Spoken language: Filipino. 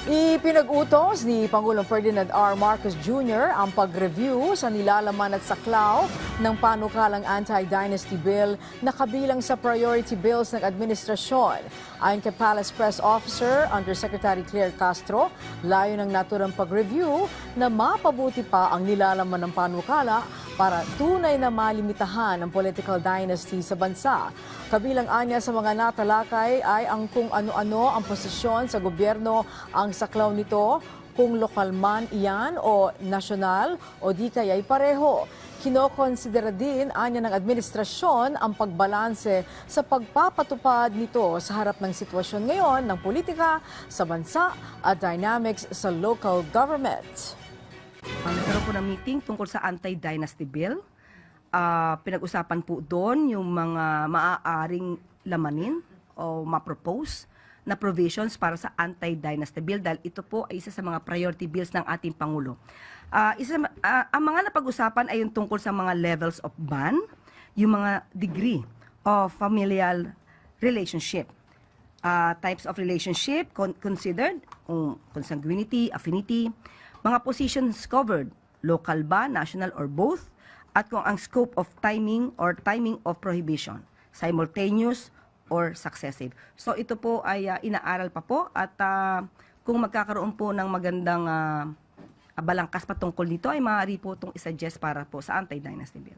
Ipinag-utos ni Pangulong Ferdinand R. Marcos Jr. ang pag-review sa nilalaman at saklaw ng panukalang anti-dynasty bill na kabilang sa priority bills ng administrasyon. Ayon kay Palace Press Officer Undersecretary Claire Castro, layo ng naturang pag-review na mapabuti pa ang nilalaman ng panukala para tunay na malimitahan ang political dynasty sa bansa. Kabilang anya sa mga natalakay ay ang kung ano-ano ang posisyon sa gobyerno ang saklaw nito, kung lokal man iyan o nasyonal o di kaya'y pareho. Kinokonsidera din anya ng administrasyon ang pagbalanse sa pagpapatupad nito sa harap ng sitwasyon ngayon ng politika sa bansa at dynamics sa local government. Nagkaroon po ng meeting tungkol sa anti-dynasty bill. Pinag-usapan po doon yung mga maaaring lamanin o ma-propose na provisions para sa anti-dynasty bill dahil ito po ay isa sa mga priority bills ng ating Pangulo. Ang mga napag-usapan ay yung tungkol sa mga levels of ban, yung mga degree of familial relationship, types of relationship considered, consanguinity, affinity, mga positions covered, local ba, national or both, at kung ang scope of timing or timing of prohibition, simultaneous or successive. So ito po ay inaaral pa po at kung magkakaroon po ng magandang balangkas patungkol dito ay maaari po itong isuggest para po sa anti-dynasty bill.